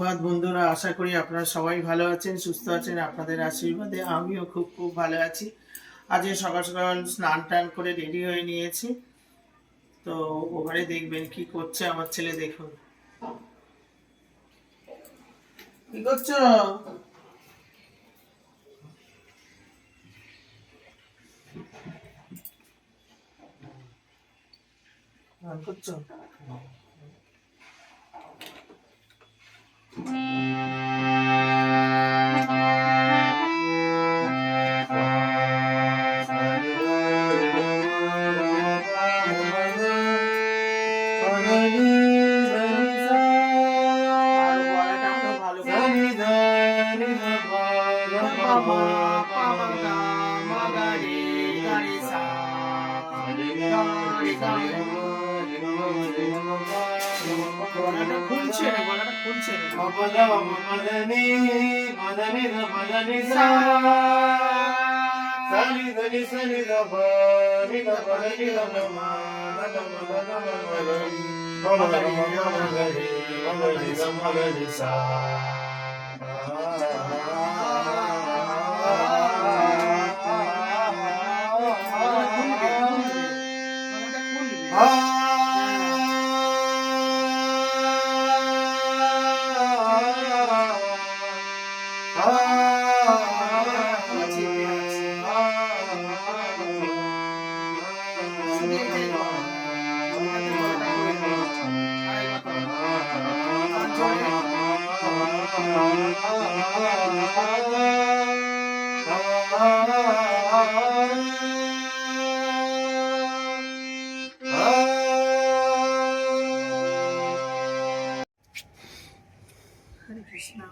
সুপ্রভাত বন্ধুরা, আশা করি আপনারা সবাই ভালো আছেন, সুস্থ আছেন। আপনাদের আশীর্বাদে আমিও খুব খুব ভালো আছি। আজকে সকাল সকাল স্নান টান করে রেডি হয়ে নিয়েছি। তো ওখানে দেখবেন কি করছে আমার ছেলে। দেখুন কি করছো, করছো? খুলছে Hare Krishna,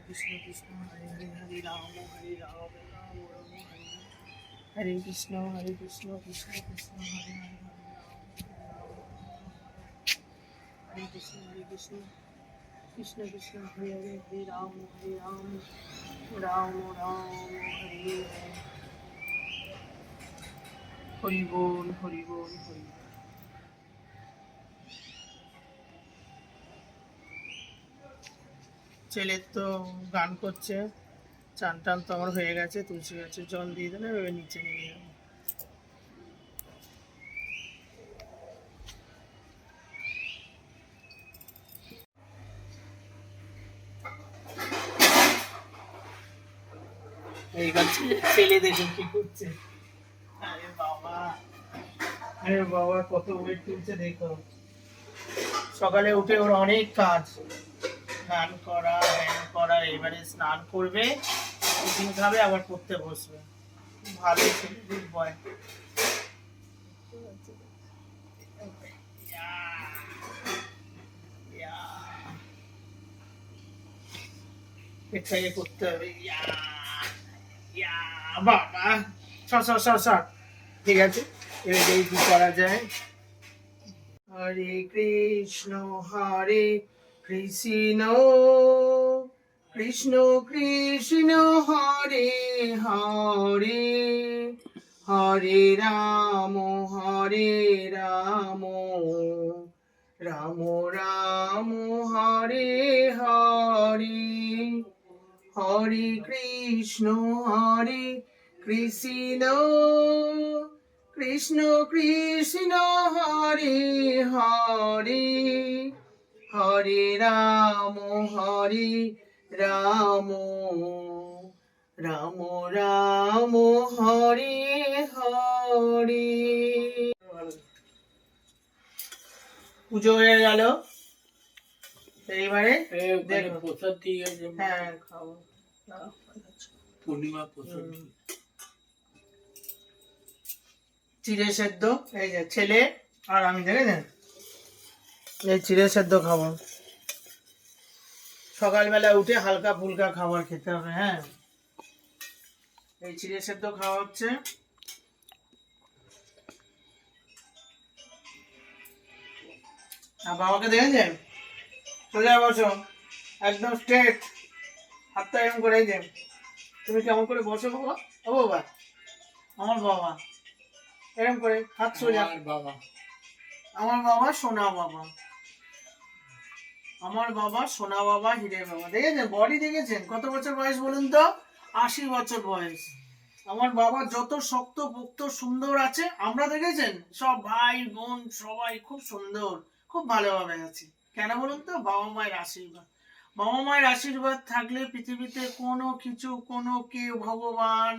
Krishna Krishna, Hare Hare, Hare Rama, Rama Rama, Hare Krishna, Krishna Krishna, Hare Hare, Hare Krishna, Krishna Krishna, Hare Hare, Hare Rama, Rama Rama, Hare Hare. Hari Bol, Hari Bol, Hari Bol. ছেলে তো গান করছে। চান টান তো আমার হয়ে গেছে, তুলসী গাছে জল দিয়ে দিলে ওই নিচে নিয়ে যাবো। এই গাছে ছেলে দেখে কি করছে। আরে বাবা, আরে বাবা, কত ওয়েট তুলছে দেখো। সকালে উঠে ওর অনেক কাজ, স্নান করা, ব্যায়াম করা, এবারে স্নান করবে, টিফিন খাবে, আবার পড়তে বসবে। ভালো ছেলেদের বয়। এটাই করতে হবে। বাবা, সর। ঠিক আছে, এবার এই কি করা যায়। হরে কৃষ্ণ কৃষ্ণ কৃষ্ণ কৃষ্ণ হরে হরে, হরে রাম রাম রাম হরে হরে, হরে কৃষ্ণ কৃষ্ণ কৃষ্ণ কৃষ্ণ হরে হরে, হরে রাম রাম রাম হরে হরে। পুজো হয়ে গেল, এইবারে প্রসাদ দিয়ে গেছে। হ্যাঁ, খাবো। পূর্ণিমা প্রসাদ, চিড়ে সেদ্ধ। এই যে ছেলে আর আমি, দেখেছেন, এই চিড়ে সেদ্ধ খাবো। সকালবেলা উঠে হালকা ফুলকা খাবার খেতে হবে। হ্যাঁ, এই চিড়ে সেদ্ধ খাওয়া হচ্ছে। আর বাবাকে দেখেছেন, সোজা বসো, একদম স্ট্রেট, হাতটা এরকম করে। এই যে তুমি কেমন করে বসো বাবা, ও বাবা, আমার বাবা এরকম করে হাত সোজা। বাবা, আমার বাবা, সোনা বাবা। আমার বাবা সোনা বাবা হিরে বাবা, দেখেছেন বডি দেখেছেন? কত বছর বয়স বলুন তো? 80 বছর বয়স। আমার বাবা যত শক্ত পোক্ত সুন্দর আছে, আমরা দেখেছেন সব ভাই বোন সবাই খুব সুন্দর, খুব ভালোভাবে আছি। কেন বলুন তো? বাবা মায়ের আশীর্বাদ। বাবা মায়ের আশীর্বাদ থাকলে পৃথিবীতে কোনো কিছু, কোনো কেউ, ভগবান,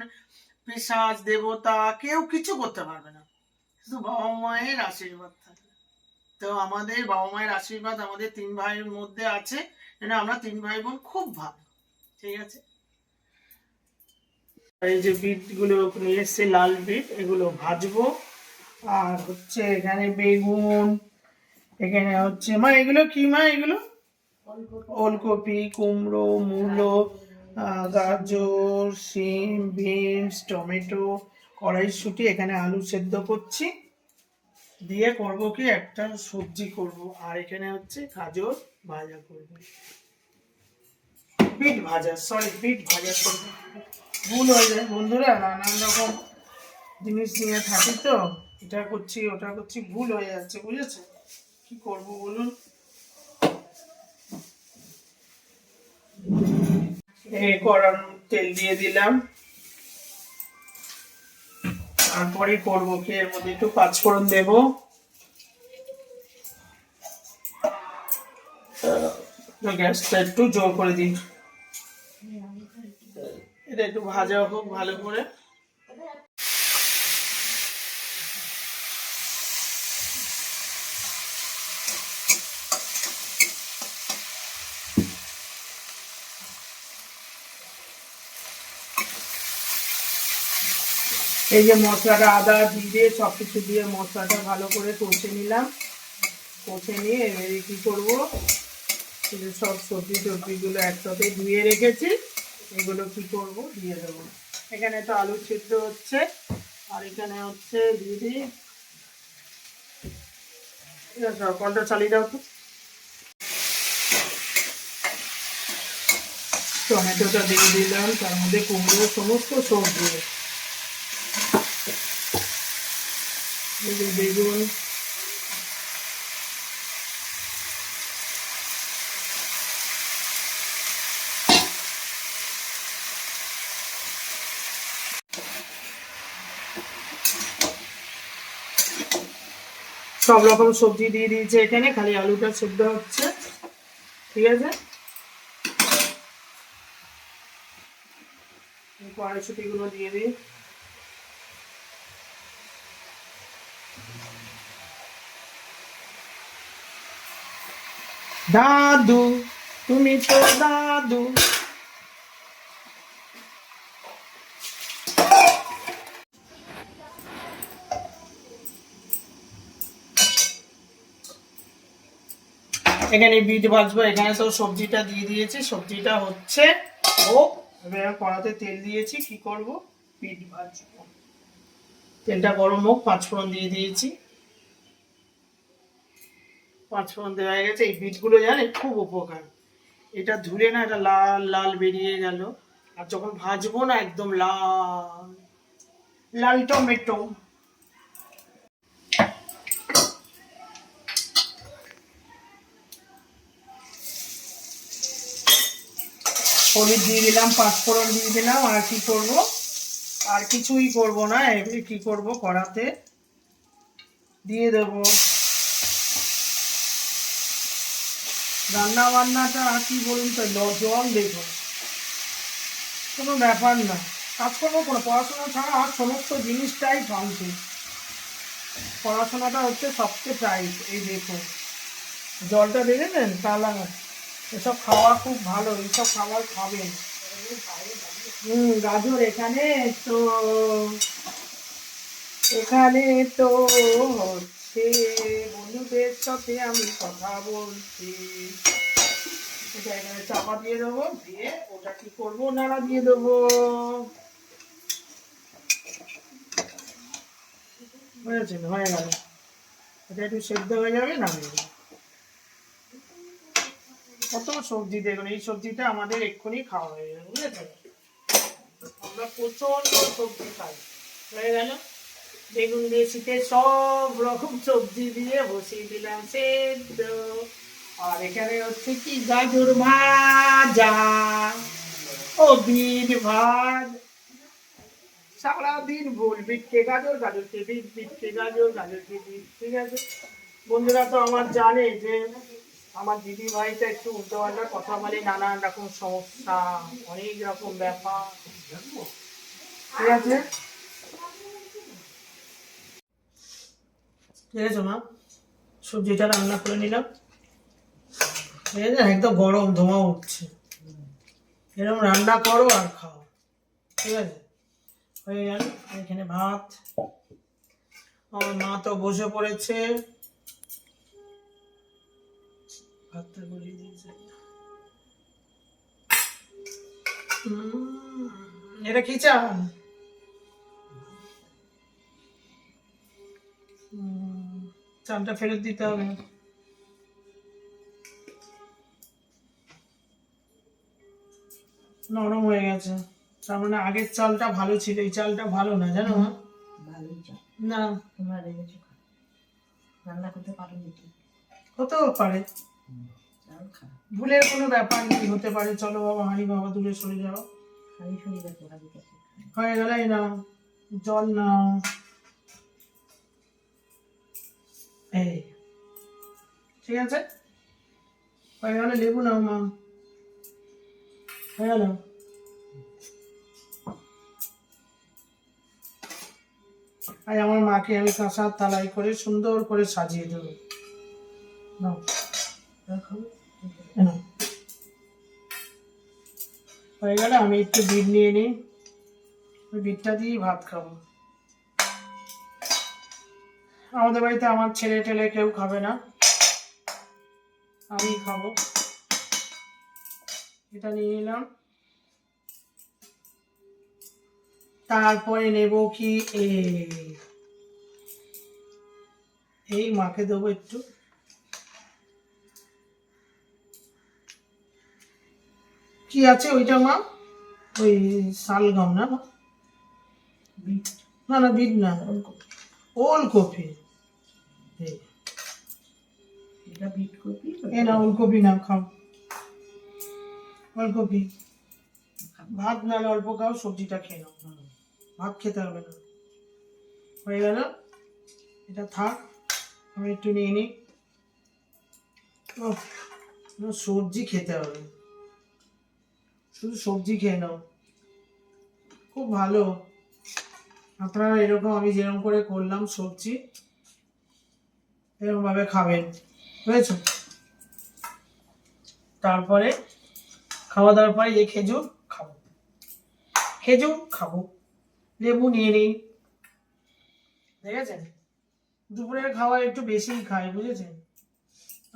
পিশাচ, দেবতা, কেউ কিছু করতে পারবে না, শুধু বাবা মায়ের আশীর্বাদ থাকে। তো আমাদের বাবা মায়ের আশীর্বাদ আমাদের 3 ভাইয়ের মধ্যে আছে, আমরা 3 ভাই বোন খুব ভালো। ঠিক আছে, এই যে বিট গুলো নিয়ে এসছে, লাল বিট, এগুলো ভাজবো। আর হচ্ছে এখানে বেগুন, এখানে হচ্ছে মা এগুলো কি মা? এগুলো ওলকপি, কুমড়ো, মূলো, গাজর, শিম, বিনস, টমেটো, কড়াইশুঁটি, এখানে আলু সেদ্ধ করছি, দিয়ে করব কি একটা সবজি করব। আর এখানে হচ্ছে গাজর ভাজা করব, বিট ভাজা, সরি বিট ভাজা করব। ভুল হয়ে যায় বন্ধুরা, নানান রকম জিনিস নিয়ে থাকি তো, এটা করছি ওটা করছি, ভুল হয়ে যাচ্ছে, বুঝেছে? কি করব বলুন? কড়ার তেল দিয়ে দিলাম, তারপরে করবো কি এর মধ্যে একটু পাঁচফোড়ন দেব, গ্যাসটা একটু জোর করে দিই, এটা একটু ভাজা হোক ভালো করে। এই যে মশলাটা, আদা জিরে সবকিছু দিয়ে মশলাটা ভালো করে কষে নিলাম, কষে নিয়ে এবারে কি করবো, সব সবজি টবজিগুলো একসাথে ধুয়ে রেখেছি, এগুলো কি করব দিয়ে দেবো। এখানে তো আলু সিদ্ধ হচ্ছে, আর এখানে হচ্ছে দিয়ে দিই, কলটা চালিয়ে দাও তো। টমেটোটা দিয়ে দিলাম, তার মধ্যে কুমড়ো, সমস্ত সবজি, বেগুন, সব রকম সবজি দিয়ে দিয়েছে, এখানে খালি আলুটা সেদ্ধ হচ্ছে। ঠিক আছে, কড়াইশুঁটি গুলো দিয়ে দিই, দাদু তুমি তো দাদু। এখানে বিট ভাজবো, এখানে তো সবজিটা দিয়ে দিয়েছি, সবজিটা হচ্ছে ও, এবার কড়াতে তেল দিয়েছি, কি করব বিট ভাজবো। তেলটা গরম হোক, পাঁচফোড়ন দিয়ে দিয়েছি, পাঁচফোড়ন দেওয়া হয়ে গেছে। এই বিটগুলো জানে খুব উপকার, এটা ধুলে না এটা লাল লাল বেরিয়ে গেল, আর যখন ভাজবো না একদম লাল লাল টমেটো। হলুদ দিয়ে দিলাম, পাঁচফোড়ন দিয়ে দিলাম, আর কি করব, আর কিছুই করব না। এবারে কি করব, কড়াতে দিয়ে দেব। রান্না বান্নাটা কি বলুন তো, জল দেখুন, কোনো ব্যাপার না, কাজকর্ম কোনো, পড়াশোনা ছাড়া আর সমস্ত জিনিসটাই ফালতু, পড়াশোনাটা হচ্ছে সবচেয়ে টাইট। এই দেখুন জলটা দেখেছেন কালা, এসব খাওয়া খুব ভালো, এইসব খাবার খাবেন। গাজর এখানে তো, এখানে তো হচ্ছে বন্ধুদের সাথে আমি কথা বলছি, এটা এখানে চাপা দিয়ে দেবো, দিয়ে ওটা কি করবো, নাড়া দিয়ে দেবো। বুঝেছেন, হয়ে গেল, এটা একটু সেদ্ধ হয়ে যাবে, নামিয়ে দেবো। কত সবজি দেখুন, এই সবজিটা আমাদের এক্ষুনি খাওয়া হয়ে যাবে, বুঝেছেন? আমরা প্রচন্ড সবজি খাই। হয়ে গেল, বেগুন দিয়ে শীতে সব রকম সবজি দিয়ে বসিয়ে দিলাম সেদ্ধ, আর এখানে হচ্ছে কি গাজর ভাজা, ও বিট ভাজ, সারাদিন ভুল বিটকে গাজর, গাজরকে বিট, বিটকে গাজর, গাজরকে বিট। ঠিক আছে বন্ধুরা, তো আমার জানে যে আমার দিদি ভাইটা একটু উল্টো পাল্টা কথা বলে, নানান রকম সমস্যা, অনেক রকম ব্যাপার। ঠিক আছে, ঠিক আছে মা, সবজিটা রান্না করে নিলাম। ঠিক আছে, একদম গরম ধোঁয়া উঠছে, এরকম রান্না করো আর খাও। ঠিক আছে, হয়ে গেল। এখানে ভাত, আমার মা তো বসে পড়েছে, ভাতটা গলিয়ে দিয়েছে। এটা কি চাল? চালটা ফেরত দিতে হবে। নরম হয়ে গেছে, তার মানে আগের চালটা ভালো ছিল, এই চালটা ভালো না, জানো না? তোমরা রান্না করতে পারো নাকি? হতেও পারে, ভুলের কোনো ব্যাপার নেই, হতে পারে। চলো বাবা, হাঁড়ি বাবা দূরে সরে যাও। হাঁড়ি সরে যাচ্ছে, হয়ে গেল। এই নাও জল, নাও। এই ঠিক আছে, হয়ে গেল। লেবু নাও মা, হয়ে গেল। আর আমার মাকে আমি কাঁসার থালায় করে সুন্দর করে সাজিয়ে দেবো। নাও, হয়ে গেল। আমি একটু বিট নিয়ে নিই, ওই বিটটা দিয়েই ভাত খাবো। আমাদের বাড়িতে আমার ছেলে টেলে কেউ খাবে না, আমি খাবো। এটা নিয়ে নিলাম। তারপরে নেব কি, এই মাকে দেবো একটু। কি আছে ওইটা মা? ওই শালগম না? না না, বিট না, ওলকপি। এ না, ওলকপি না, খাও ওলকপি। ভাত নাহলে অল্প খাও, সবজিটা খেয়ে নাও, ভাত খেতে হবে না। হয়ে গেল, এটা থাক। আমি একটু নিয়ে নিই। সবজি খেতে হবে, শুধু সবজি খেয়ে নাও, খুব ভালো। আপনারা এরকম আমি যেরকম করে করলাম সবজি, এরকম ভাবে খাবেন, বুঝেছো? তারপরে খাওয়া দাওয়ার পরে এই খেজুর খাবো, খেজুর খাবো। লেবু নিয়ে নিন, দেখেছেন? দুপুরের খাওয়া একটু বেশি খাই, বুঝেছেন?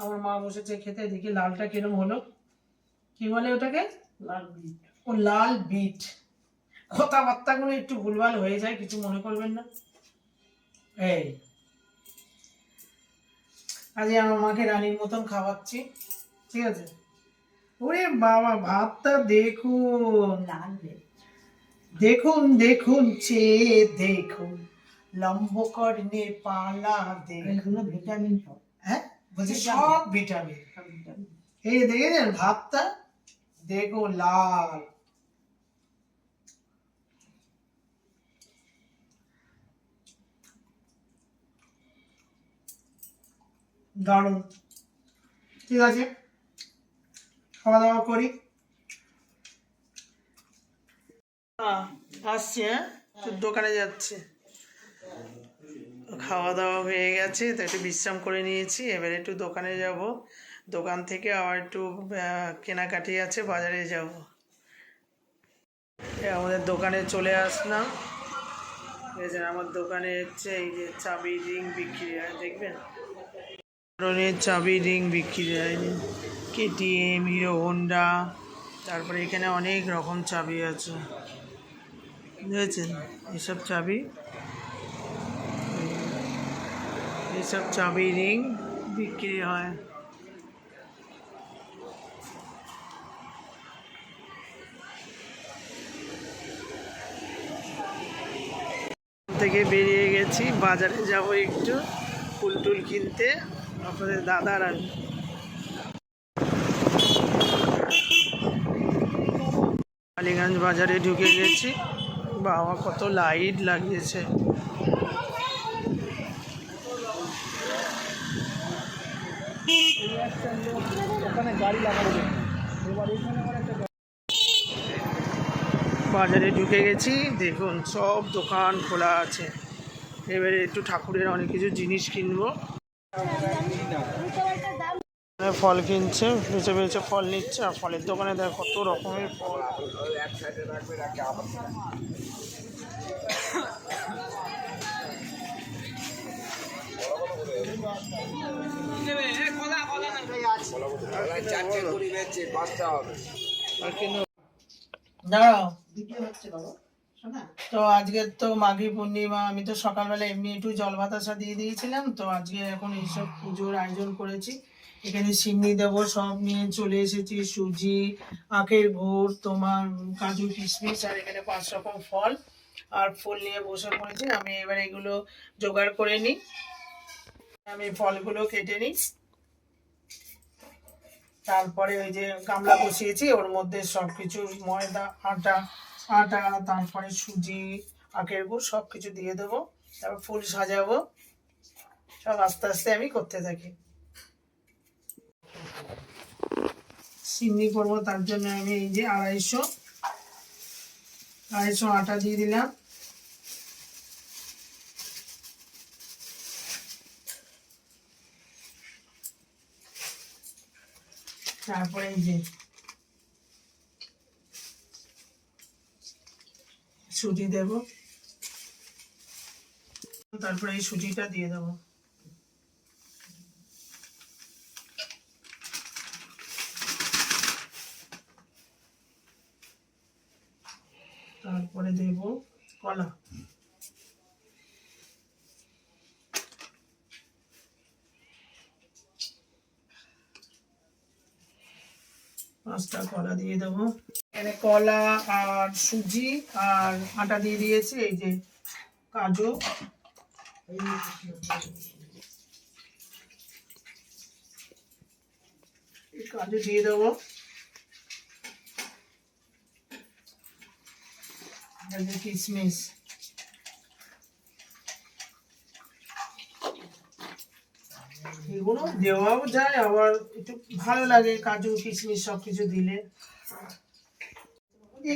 আমার মা বসেছে খেতে, দেখি লালটা কিরম হলো। কি বলে ওটাকে? লাল বিট। ও লাল বিট, কথাবার্তা গুলো একটু ভুলভাল হয়ে যায়, কিছু মনে করবেন না। এই আজকে আমার মাকে রানীর মতন খাওয়াচ্ছি, ঠিক আছে? ওরে বাবা, ভাতটা দেখুন, দেখুন দেখুন চেয়ে দেখুন, লম্বকর্ণে পালা দেখুন। ভিটামিন সব, হ্যাঁ বলছি সব ভিটামিন। এই দেখেছেন ভাতটা, দেখো লাল। দারুণ। ঠিক আছে, খাওয়া দাওয়া করি। আসছি, হ্যাঁ, দোকানে যাচ্ছে। খাওয়া দাওয়া হয়ে গেছে, তো একটু বিশ্রাম করে নিয়েছি, এবার একটু দোকানে যাব। দোকান থেকে আবার একটু কেনাকাটি আছে, বাজারে যাব। আমাদের দোকানে চলে আসলাম। আমার দোকানে হচ্ছে এই যে চাবি রিং বিক্রি হয়, দেখবেন ধরনের চাবি রিং বিক্রি হয়, কেটিএম, হিরো হোন্ডা, তারপরে এখানে অনেক রকম চাবি আছে, বুঝেছেন? এইসব চাবি, এইসব চাবি রিং বিক্রি হয়। থেকে বেরিয়ে গেছি, বাজারে যাব একটু ফুল টুল কিনতে, আপনাদের দাদার আমি। বাজারে ঢুকে গেছি। বাবা কত লাইট লাগিয়েছে। বাজারে ঢুকে গেছি, দেখুন সব দোকান খোলা আছে। এবারে একটু ঠাকুরের অনেক কিছু জিনিস কিনবো। ফল কিনছে, বেছে বেছে ফল নিচ্ছে। আর ফলের দোকানে দেখ কত রকমের ফল। দাঁড়াও, তো আজকে তো মাঘী পূর্ণিমা, আমি তো সকালবেলা এমনি একটু জল বাতাসা দিয়ে দিয়েছিলাম। তো আজকে এখন এইসব পুজোর আয়োজন করেছি। এখানে সিন্নি দেবো, সব নিয়ে চলে এসেছি। সুজি, আখের গুড়, তোমার কাজু কিশমিশ, আর এখানে 5 রকম ফল আর ফুল নিয়ে বসে পড়েছি। আমি এবার এগুলো জোগাড় করে নিই। আমি ফলগুলো কেটে নিই। তারপরে ওই যে গামলা বসিয়েছি, ওর মধ্যে সবকিছু ময়দা, আটা, তারপরে সুজি, আখের গুড় সব কিছু দিয়ে দেবো। তারপর ফুল সাজাবো। সব আস্তে আস্তে আমি করতে থাকি। সিন্নি করবো, তার জন্য আমি এই যে 250 আটা দিয়ে দিলাম। তারপরে এই যে সুজি দেব, তারপরে এই সুজিটা দিয়ে দেবো। তারপরে দেব কলা। পাঁচটা কলা দিয়ে দেবো। এখানে কলা আর সুজি আর আটা দিয়ে দিয়েছি। এই যে কাজু, কাজু দিয়ে দেবো। এই যে কিশমিশ, এগুলো দেওয়াও যায়, আবার একটু ভালো লাগে কাজু কিশমিশ সবকিছু দিলে।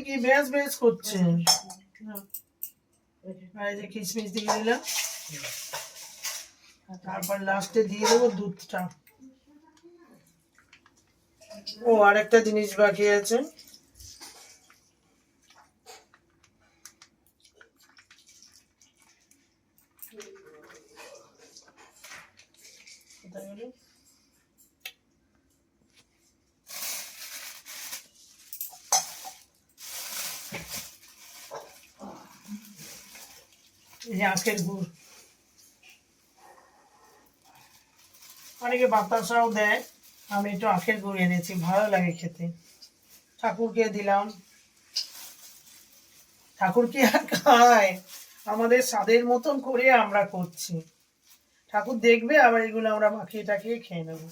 কি বেশ বেশ করছে। এই যে কিশমিশ দিয়ে দিলাম। তারপর লাস্টে দিয়ে দেবো দুধটা। ও আরেকটা জিনিস বাকি আছে, আখের গুড়। অনেকে বাতাসাও দেয়, আমি একটু আখের গুড় এনেছি, ভালো লাগে খেতে। ঠাকুরকে দিলাম। ঠাকুর কি আর খায়, আমাদের স্বাদের মতন করে আমরা করছি। ঠাকুর দেখবে, আবার এগুলো আমরা মাখিয়ে টাখিয়ে খেয়ে নেব।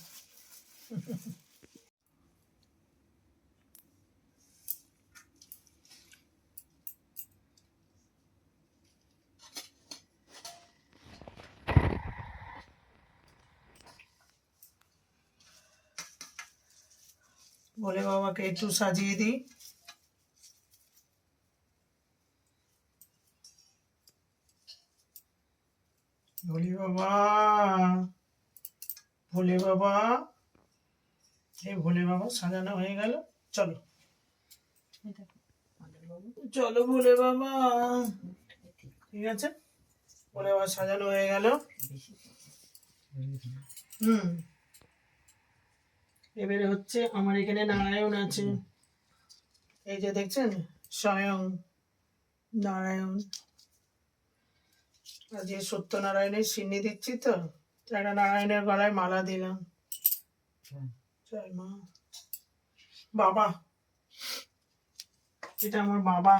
বলে বাবাকে একটু সাজিয়ে দিই। ভোলে বাবা, ভোলে বাবা, এই ভোলে বাবা সাজানো হয়ে গেল। চলো চলো ভোলে বাবা, ঠিক আছে। ভোলে বাবা সাজানো হয়ে গেল। এবারে হচ্ছে আমার এখানে নারায়ণ আছে, এই যে দেখছেন, স্বয়ং নারায়ণ। আজকে সত্যনারায়ণের সিন্নি দিচ্ছি, তো একটা নারায়ণের গলায় মালা দিলাম। জয় মা। বাবা, এটা আমার বাবা।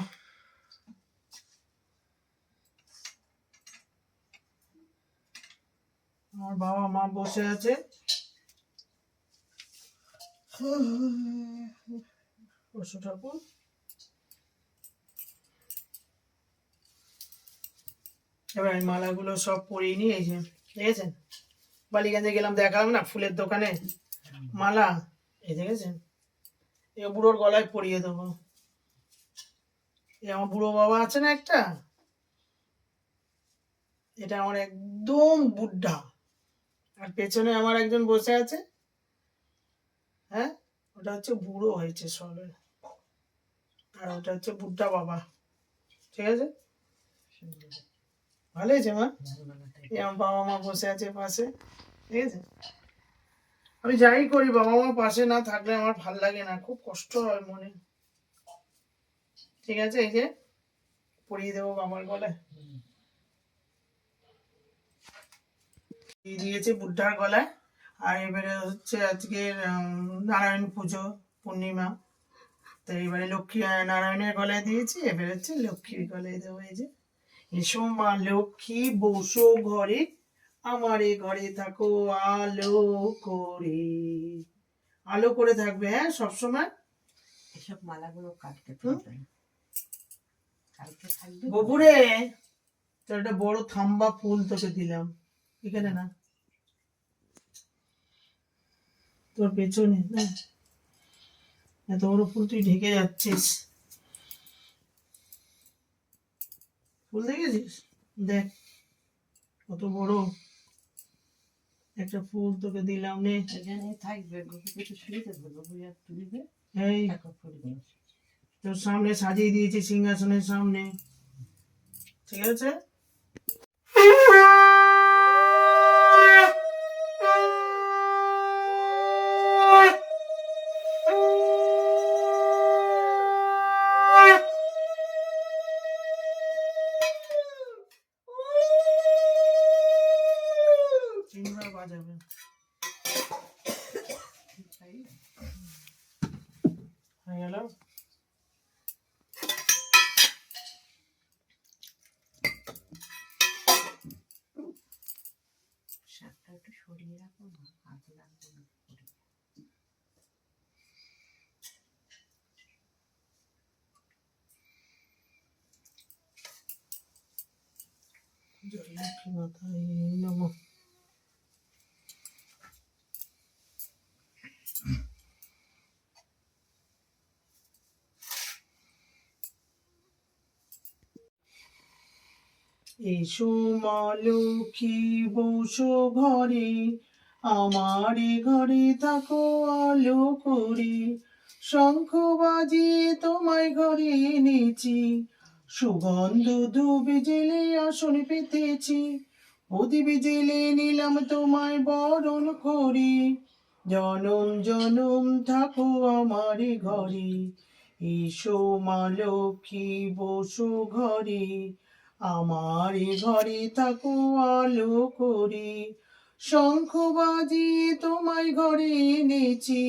আমার বাবা মা বসে আছে। পশু ঠাকুর, এবার আমি মালাগুলো সব পরিয়ে নিয়ে এই যে দেখেছেন, বালিগঞ্জে গেলাম, দেখালাম না ফুলের দোকানে মালা, এই দেখেছেন, এই বুড়োর গলায় পরিয়ে দেবো। এই আমার বুড়ো বাবা আছে না একটা, এটা আমার একদম বুদ্ধা, আর পেছনে আমার একজন বসে আছে, হ্যাঁ, ওটা হচ্ছে বুড়ো হয়েছে সবে, আর ওটা হচ্ছে বুদ্ধা বাবা। ঠিক আছে, ভালো হয়েছে মা। এই আমার বাবা মা বসে আছে পাশে। ঠিক আছে, আমি যাই করি বাবা মা পাশে না থাকলে আমার ভাল লাগে না, খুব কষ্ট হয় মনে। ঠিক আছে, এই যে পরিয়ে দেবো বাবার গলায়, দিয়ে দিয়েছে বুদ্ধার গলায়। আর এবারে হচ্ছে আজকে নারায়ণ পুজো পূর্ণিমা, তো এবারে লক্ষ্মী নারায়ণের গলায় দিয়েছি, এবারে হচ্ছে লক্ষ্মীর গলায় দেবো। এই যে, এসো মা লক্ষ্মী বসো ঘরে, আমার এ ঘরে থাকো আলো করে, আলো করে থাকবে, হ্যাঁ সবসময়। এসব মালাগুলো কাটতে থাকবে, কালকে থাকবে। ববুরে, তোর একটা বড় থাম্বা ফুল তোকে দিলাম, এখানে না, তোর পেছনে না, এত বড় ফুল তুই ঢেকে যাচ্ছিস, ফুল দেখেছিস, দেখ কত বড় একটা ফুল তোকে দিলাম নে। এখানে থাকবে, গপুকে তো শুয়ে থাকবে, গপু আর তুলবে, এই ফুলগুলো তোর সামনে সাজিয়ে দিয়েছি সিংহাসনের সামনে, ঠিক আছে। চিংড়া বাজাবে, হয়ে গেল। শাকটা একটু সরিয়ে রাখো না, হাত লাগবে না। জয় লক্ষ্মী মাতায় নমঃ। এসো মা লক্ষ্মী বসো ঘরে, আমার এ ঘরে থাকো আলো করে, শঙ্খ বাজিয়ে তোমায় ঘরে এনেছি, সুগন্ধ ধূপ জেলে আসন পেতেছি, প্রদীপ জেলে নিলাম তোমায় বরণ করে, জনম জনম থাকো আমার এ ঘরে, এসো মা লক্ষ্মী বসো ঘরে, আমার এ ঘরে থাকো আলো করে, শঙ্খ বাজিয়ে তোমায় ঘরে এনেছি,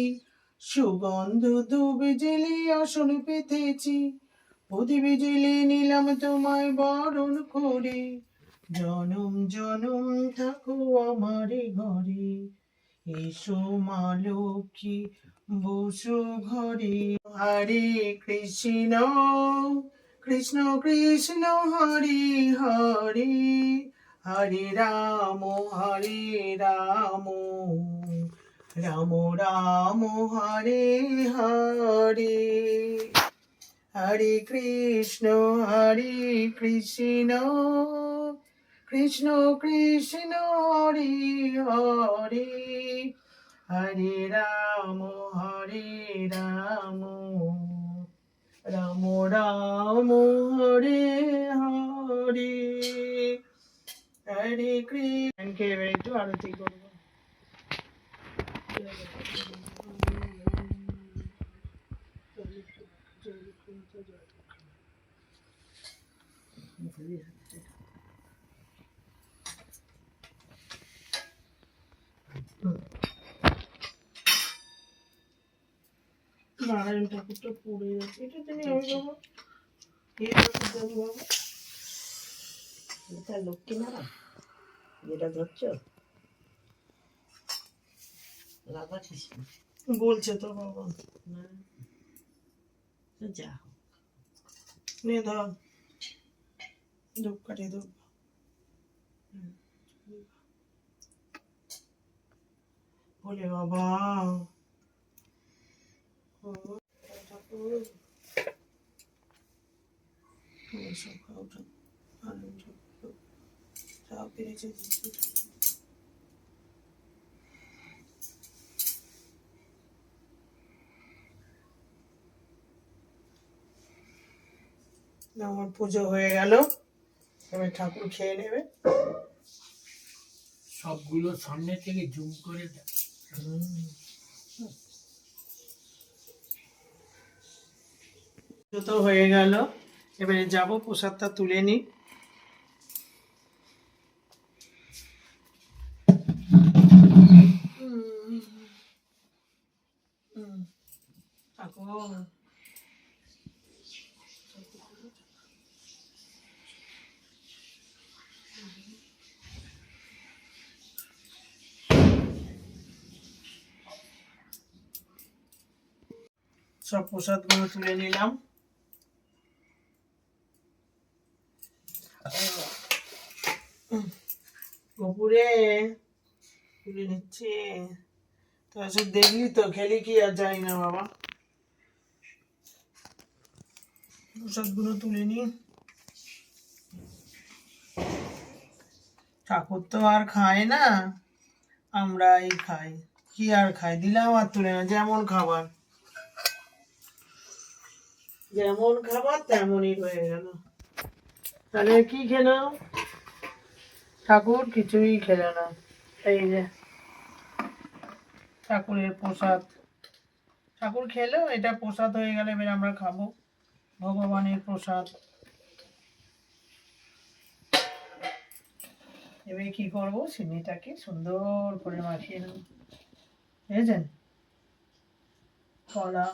সুগন্ধ ধূপ জেলে আসন পেতেছি, প্রদীপ জেলে নিলাম তোমায় বরণ করে, জনম জনম থাকো আমার এ ঘরে, এসো মা লক্ষ্মী বসো ঘরে। হরে কৃষ্ণ কৃষ্ণ কৃষ্ণ হরে হরে, হরে রাম রাম রাম হরে হরে, হরে কৃষ্ণ কৃষ্ণ কৃষ্ণ হরে হরে, হরে রাম রাম রাম হরে হরে, হরে কৃষ্ণ। এবার একটু আরতি করবো। নারায়ণ ঠাকুরটা পড়ে যাচ্ছে, এটা তুমি আমি বাবা, এই ঠাকুর জানি বাবা, এটা লক্ষ্মী নারায়ণ যেটা ধরছো, রাধা কৃষ্ণ বলছে তো বাবা, যা হোক, নে ধর, ধূপ কাঠিয়ে দেবো। বলে বাবা আমার পুজো হয়ে গেল, এবার ঠাকুর খেয়ে নেবে। সবগুলো সামনে থেকে জুম করে দেয়। পুজো তো হয়ে গেল, এবারে যাব প্রসাদটা তুলে নি। ঠাকুর সব প্রসাদগুলো তুলে নিলাম। কপুরে তুলে নিচ্ছে, তো সব দেখলি তো, খেলি কি আর যাই না বাবা। প্রসাদগুলো তুলে নি। ঠাকুর তো আর খায় না, আমরাই খাই। কি আর খাই, দিলাম আর তুলে না, যেমন খাবার তেমনই হয়ে গেল। তাহলে কি খেলো? ঠাকুর কিছুই খেলো না। এই যে ঠাকুরের প্রসাদ, ঠাকুর খেলো, এটা প্রসাদ হয়ে গেলে এবার আমরা খাবো ভগবানের প্রসাদ। এবার কি করবো, সিমিটাকে সুন্দর করে মাখিয়ে নেব। বুঝেছেন? কলা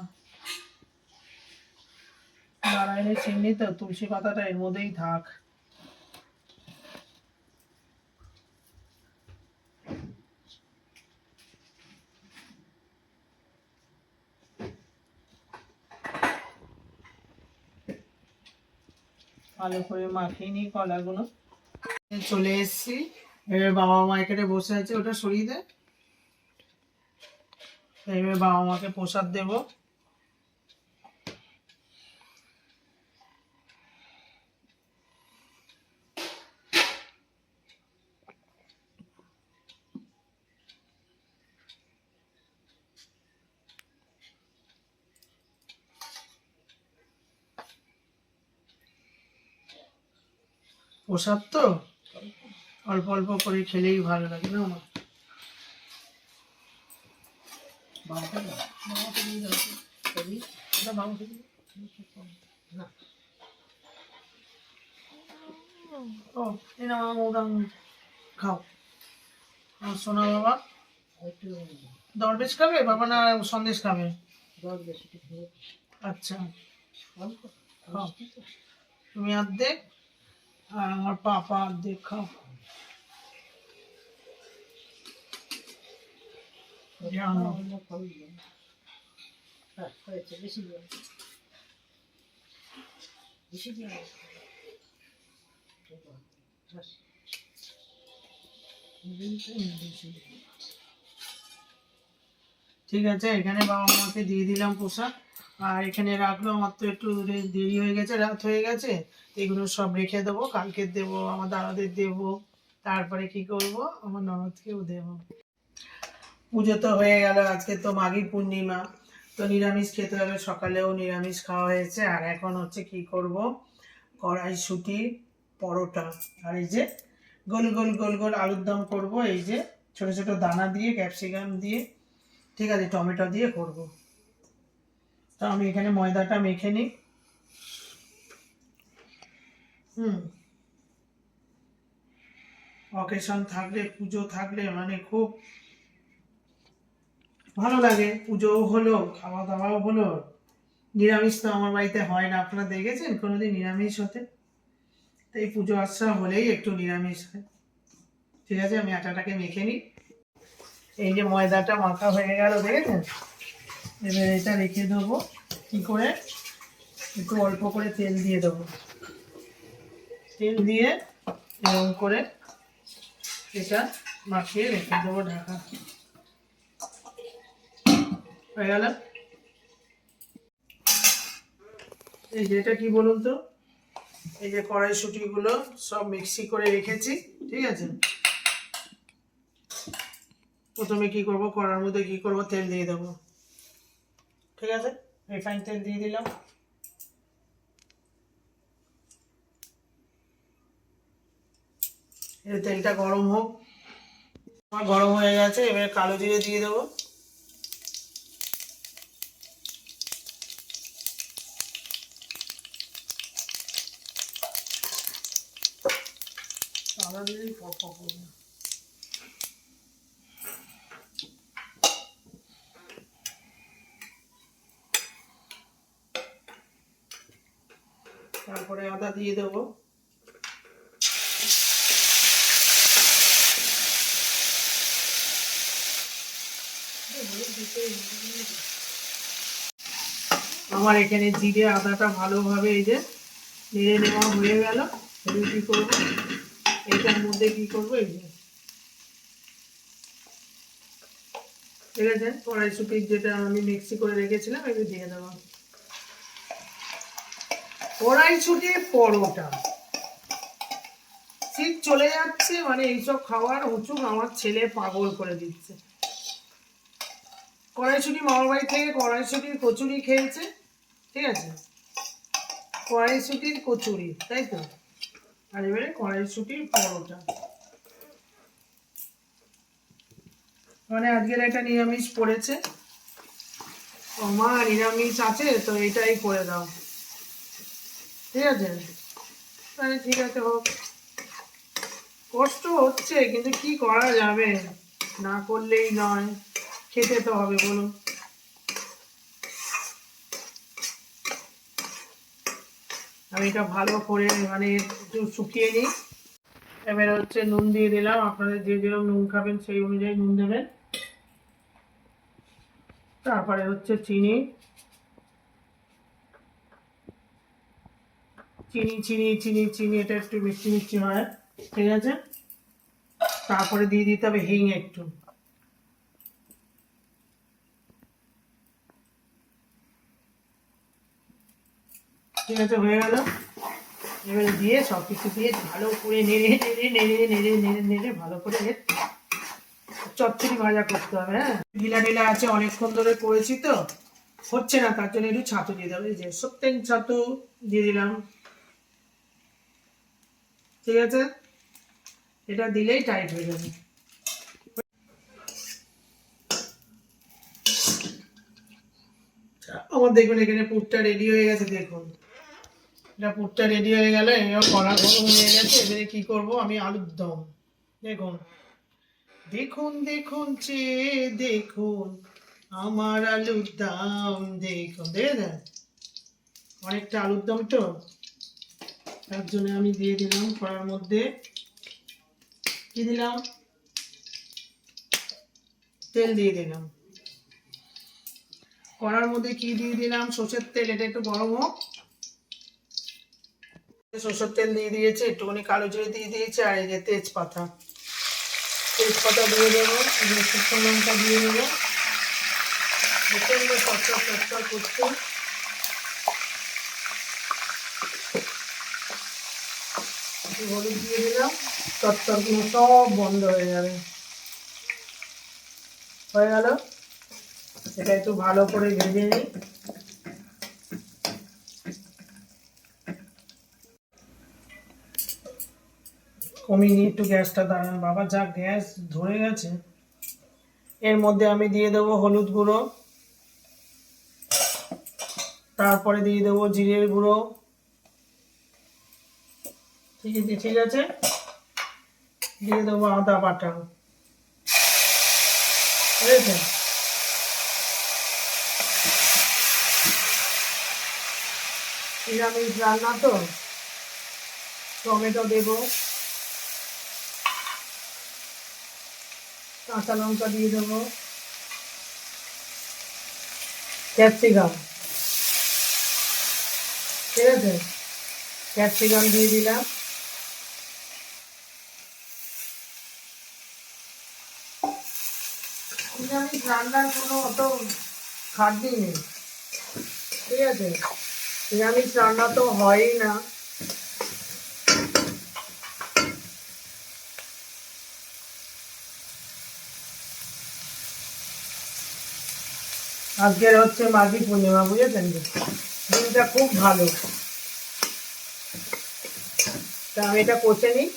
নারায়ণের চিহ্নি তো, তুলসী পাতাটা এর মধ্যেই থাক। ভালো করে মাখিয়ে নিই কলাগুলো। চলে এসছি, এবার বাবা মা এখানে বসে আছে, ওটা সরিয়ে দে। এবার বাবা মাকে প্রসাদ দেবো। প্রসাদ তো অল্প অল্প করে খেলেই ভালো লাগে না আমার। ও খাও সোনা বাবা। দরবেশ খাবে বাবা না সন্দেশ খাবে? আচ্ছা খাও, তুমি অর্ধেক আর আমার পাপা অর্ধেক খাও। ঠিক আছে, এখানে বাবা মাকে দিয়ে দিলাম প্রসাদ, আর এখানে রাখলো। আমার তো একটু দেরি হয়ে গেছে, রাত হয়ে গেছে, এগুলো সব রেখে দেবো, কালকে দেবো, আমার দাদাদের দেবো, তারপরে কি করব, আমার ননদকেও দেবো। পুজো তো হয়ে গেল, আজকে তো মাঘী পূর্ণিমা, তো নিরামিষ খেতে হবে। সকালেও নিরামিষ খাওয়া হয়েছে, আর এখন হচ্ছে কি করব, কড়াইশুঁটি পরোটা, আর এই যে গোল গোল গোল গোল আলুর দম করবো, এই যে ছোট ছোট দানা দিয়ে, ক্যাপসিকাম দিয়ে, ঠিক আছে, টমেটো দিয়ে করব। তো আমি এখানে ময়দাটা মেখে নিই। অকেশন থাকলে, পুজো থাকলে মানে খুব ভালো লাগে। পুজোও হলো, খাওয়া দাওয়াও হলো। নিরামিষ তো আমার বাড়িতে হয় না, আপনারা দেখেছেন কোনোদিন নিরামিষ হতে? তো এই পুজো আচ্ছা হলেই একটু নিরামিষ হয়। ঠিক আছে, আমি আটাটাকে মেখে নিই। এই যে ময়দাটা মাখা হয়ে গেল, দেখেছেন? এবার এটা রেখে দেবো কি করে, একটু অল্প করে তেল দিয়ে দেবো। তেল দিয়ে এরকম করে এটা মাখিয়ে রেখে দেবো ঢাকা। হয়ে গেল। এই যে এটা কি বলুন তো, এই যে কড়াইশুঁটিগুলো সব মিক্সি করে রেখেছি, ঠিক আছে। প্রথমে কি করব, কড়ার মধ্যে কি করব, তেল দিয়ে দেবো, ঠিক আছে। রিফাইন তেল দিয়ে দিলাম। এই তেলটা গরম হোক। আমার গরম হয়ে গেছে, এবারে কালো জিরে দিয়ে দেবো। আদা দিলেই পক পক করবে। তারপরে আদা দিয়ে দেবো। আমার এখানে জিরে আদাটা ভালোভাবে এই যে নেড়ে নেওয়া হয়ে গেল। এবার কি করবো, এটার মধ্যে কি করবো, এই যে ঠিক আছে কড়াইশুঁটির যেটা আমি মিক্সি করে রেখেছিলাম এগুলো দিয়ে দেবো। কড়াইশুঁটির পরোটা, শীত চলে যাচ্ছে, মানে এইসব খাওয়ার হুচুক আমার ছেলে পাগল করে দিচ্ছে। কড়াইশুঁটি মামার বাড়ি থেকে কড়াইশুঁটির কচুরি খেয়েছে, ঠিক আছে, কড়াইশুঁটির কচুরি, তাই তো। আর এবারে কড়াইশুঁটির পরোটা, মানে আজকের একটা নিরামিষ পড়েছে। আমার নিরামিষ আছে তো এটাই করে দাও, ঠিক আছে। তাহলে ঠিক আছে হোক, কষ্ট হচ্ছে কিন্তু কি করা যাবে, না করলেই নয়, খেতে তো হবে বলুন। আমি এটা ভালো করে মানে একটু শুকিয়ে নিই। এবার হচ্ছে নুন দিয়ে দিলাম, আপনাদের যে যেরকম নুন খাবেন সেই অনুযায়ী নুন দেবেন। তারপরে হচ্ছে চিনি, চিনি চিনি চিনি চিনি এটা একটু মিষ্টি মিষ্টি হয়, ঠিক আছে। তারপরে দিয়ে দিতে হবে হিং একটু, ঠিক আছে, হয়ে গেল। এবারে দিয়ে সব কিছু দিয়ে ভালো করে নেড়ে নেড়ে নেড়ে নেড়ে নেড়ে নেড়ে ভালো করে চচ্চড়ি ভাজা করতে হবে। হ্যাঁ, ঢিলা ঢিলা আছে, অনেকক্ষণ ধরে করেছি তো হচ্ছে না, তার জন্য একটু ছাতু দিয়ে দেবে। এই যে সত্যেন ছাতু দিয়ে দিলাম, ঠিক আছে। এটা দিলেই টাইট হয়ে যাবে। আমার দেখুন এখানে পুরটা রেডি হয়ে গেছে, দেখুন এটা পুরটা রেডি হয়ে গেল। এবার কড়া গরম হয়ে গেছে, এবারে কি করব, আমি আলুর দম, দেখুন দেখুন দেখুন চেয়ে দেখুন আমার আলুর দাম, দেখুন দেখেছেন অনেকটা আলুর দম তো, তার জন্য আমি দিয়ে দিলাম কড়ার মধ্যে, কি দিলাম, তেল দিয়ে দিলাম। কড়ার মধ্যে কি দিয়ে দিলাম, সর্ষের তেল, এটা একটু গরম হোক। সর্ষের তেল দিয়ে দিয়েছি, একটুখানি কালো জিরে দিয়ে দিয়েছি, আর এই যে তেজপাতা, তেজপাতা দিয়ে দেবো, শুকনো লঙ্কা দিয়ে দেবো, করছে। হলুদ দিয়ে দিলাম, চটচড়গুলো সব বন্ধ হয়ে যাবে। হয়ে গেল, এটা একটু ভালো করে ভেজে নিই। কমিয়ে নিই একটু গ্যাসটা, দাঁড়ান বাবা, যা গ্যাস ধরে গেছে। এর মধ্যে আমি দিয়ে দেবো হলুদ গুঁড়ো, তারপরে দিয়ে দেবো জিরের গুঁড়ো, ঠিক আছে, দিয়ে দেবো আদা বাটা, বুঝেছেন। নিরামিষ রান্না তো, টমেটো দেবো, কাঁচা লঙ্কা দিয়ে দেবো, ক্যাপসিকাম, ঠিক আছে, ক্যাপসিকাম দিয়ে দিলাম। নিরামিষ রান্নার কোনো অত খাটনি নেই, ঠিক আছে? নিরামিষ রান্না তো হয়ই না। আজকের হচ্ছে মাঘী পূর্ণিমা, বুঝেছেন তো? দিনটা খুব ভালো। তা আমি এটা কষে নিই।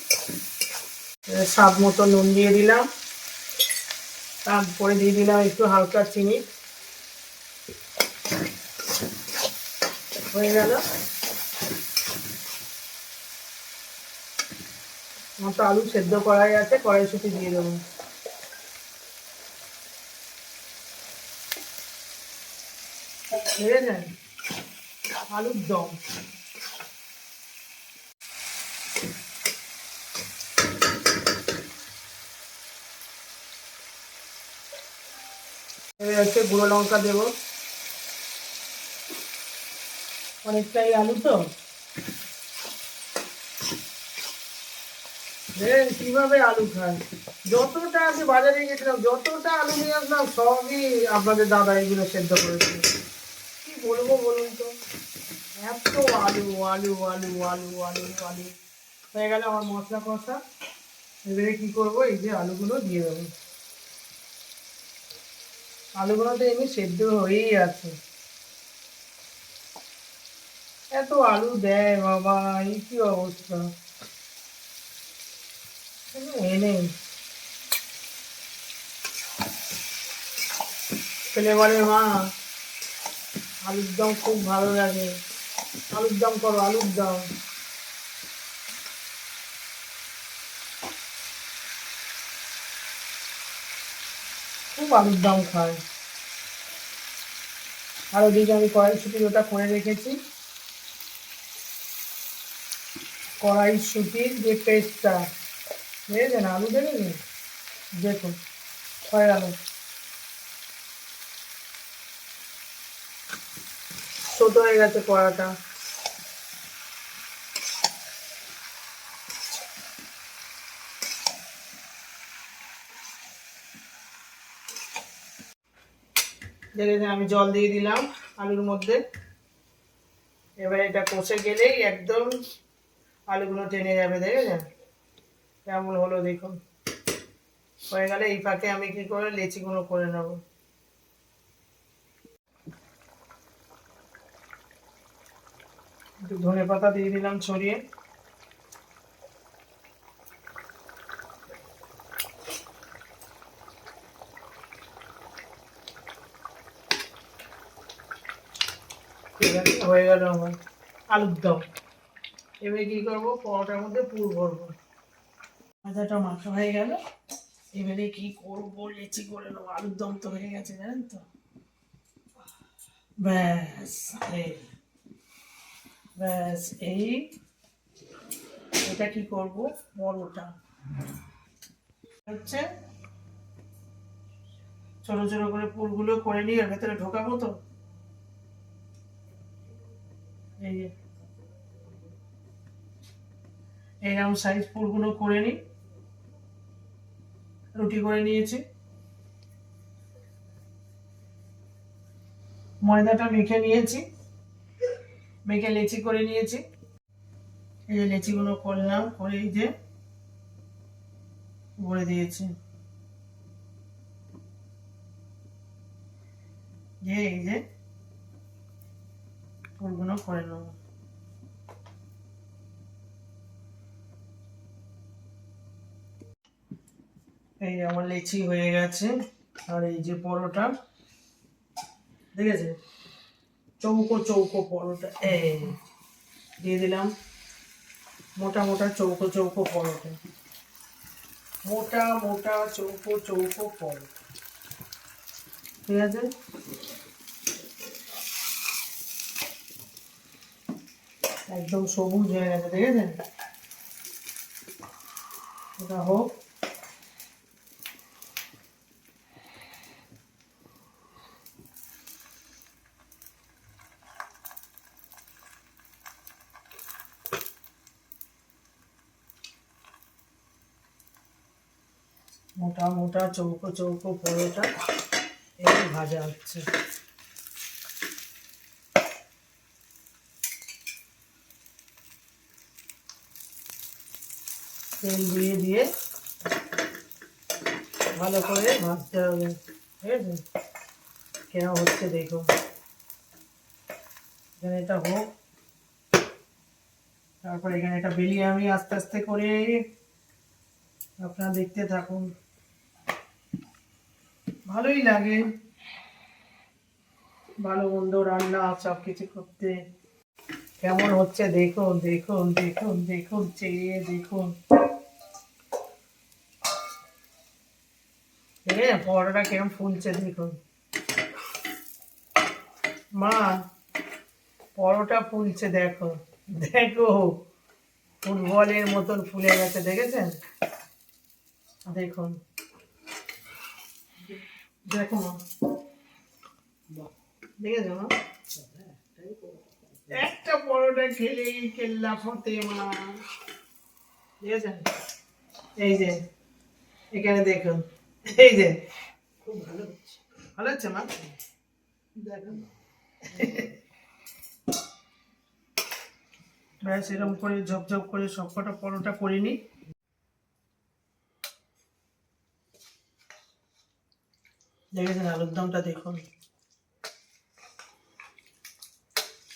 স্বাদ মতো নুন দিয়ে দিলাম, তারপরে দিয়ে দিলাম একটু হালকা চিনি। হয়ে গেল। আমার তো আলু সেদ্ধ করাই আছে, কড়াইশুঁটি দিয়ে দেবো। বুঝেছেন? আলুর দম। এবার হচ্ছে গুঁড়ো লঙ্কা দেবো, অনেকটাই আলু তো। কিভাবে আলু খায়, যতটা আমি বাজারে গেছিলাম যতটা আলু নিয়ে আসলাম সবই আপনাদের দাদা এগুলো সেদ্ধ করেছিল। কি বলবো বলুন তো, এত আলু আলু আলু আলু আলু আলু। হয়ে গেল আমার মশলা কষা। এবারে কি করবো, এই যে আলুগুলো দিয়ে দেবো। আলুগুলো তো এমনি সেদ্ধ হয়েই আছে। এত আলু দেয় বাবা, এই কি অবস্থা। এনে ছেলে বলে, মা আলুর দম খুব ভালো লাগে, আলুর দম করো, আলুর দম। খুব আলুর দম খায়। আর ওদিকে আমি কড়াইশুঁটি ওটা করে রেখেছি, কড়াইশুঁটির যে পেস্টটা, বুঝেছেন? আলু দেবে, দেখুন হয়ে গেল। ছোট হয়ে গেছে কড়াটা। দেখেছেন, আমি জল দিয়ে দিলাম আলুর মধ্যে। এবার এটা কষে গেলেই একদম আলুগুলো টেনে যাবে। দেখেছেন কেমন হলো, দেখুন। হয়ে গেলে এই ফাঁকে আমি কি করে লেচিগুলো করে নেব। একটু ধনে পাতা দিয়ে দিলাম ছড়িয়ে। ঠিক আছে, হয়ে গেল আমার আলুর দম। এবারে কি করবো, পরোটার মধ্যে পুর ভরবো। ভাজাটা মাখা হয়ে গেল। এবারে কি করবো, লেচি করে নেবো। আলুর দম তো হয়ে গেছে, জানেন তো। ব্যাস এই, ব্যাস এই। এটা কি করবো, পরোটা হচ্ছে ছোট ছোট করে পুরগুলো করে নিয়ে এর ভেতরে ঢোকাবো তো। এই যে এইরকম সাইজ পুরগুলো করে নিই। রুটি করে নিয়েছি, ময়দাটা মেখে নিয়েছি, মেখে লেচি করে নিয়েছি। এই যে লেচিগুলো করলাম, করে এই যে ভরে দিয়েছি। যে এই যে পুরগুলো করে নেবো। এই আমার লেচি হয়ে গেছে। আর এই যে পরোটা, দেখেছে, চৌকো চৌকো পরোটা। এই দিয়ে দিলাম মোটা মোটা চৌকো চৌকো পরোটা, মোটা মোটা চৌকো চৌকো পরোটা। ঠিক আছে, একদম সবুজ হয়ে গেছে, দেখেছেন? এটা হোক। মোটা মোটা চৌকো চৌকো পরোটা এই ভাজা হচ্ছে। তেল দিয়ে দিয়ে ভালো করে ভাজতে হবে, ঠিক আছে? কেন হচ্ছে দেখো, এখানে এটা হোক, তারপর এখানে এটা বেলিয়ে আমি আস্তে আস্তে করে, আপনারা দেখতে থাকুন, ভালোই লাগে ভালো মন্দ রান্না সব কিছু করতে। কেমন হচ্ছে দেখুন দেখুন দেখুন দেখুন, চেয়ে দেখুন। পরোটাটা কেমন ফুলছে দেখুন। মা, পরোটা ফুলছে দেখো, দেখো ফুটবলের মতন ফুলে গেছে, দেখেছেন? দেখুন দেখো মা, দেখেছো মা? একটা পরোটা খেলেই কেল্লা ফতে মা, দেখেছেন? এই যে এখানে দেখুন, এই যে খুব ভালো হচ্ছে, ভালো হচ্ছে মা, দেখুন। ব্যাস এরকম করে ঝপঝপ করে সবকটা পরোটা করে নিই। দেখেছেন আলুর দমটা দেখুন,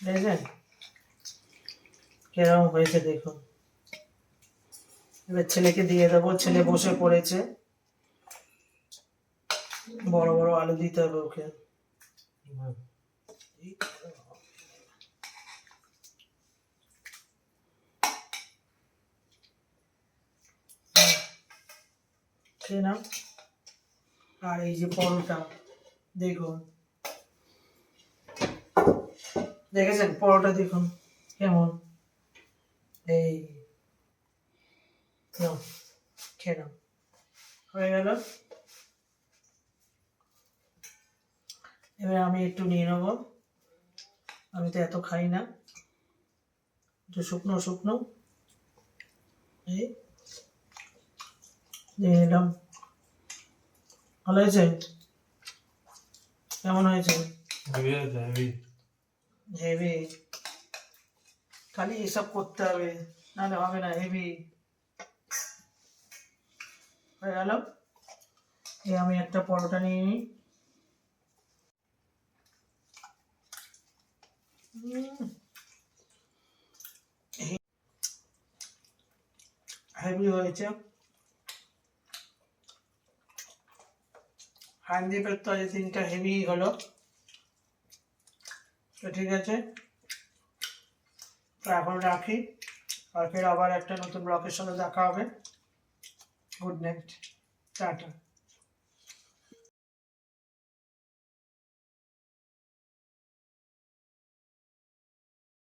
দেখেছেন কেরম হয়েছে দেখুন। এবার ছেলেকে দিয়ে দেবো, ছেলে বসে পড়েছে, বড় বড় আলু দিতে হবে ওকে। খেয়ে নাও। আর এই যে পরোটা দেখুন, দেখেছেন পরোটা দেখুন কেমন, এই নাও খেয়ে নাও, হয়ে গেল। এবার আমি একটু নিয়ে নেবো, আমি তো এত খাই না, একটু শুকনো শুকনো এই নিয়ে নিলাম। ভালো হয়েছে? কেমন হয়েছে? হেভি, খালি এসব করতে হবে, নাহলে হবে না। হেভি হয়ে গেল। এই আমি একটা পরোটা নিয়ে নিই। হেভি হয়েছে। হান্ডিপের তো এই তিনটা হেভি হলো, তো ঠিক আছে, তো এখন রাখি, আর ফের আবার একটা নতুন ব্লগের সাথে দেখা হবে। Good night, tata.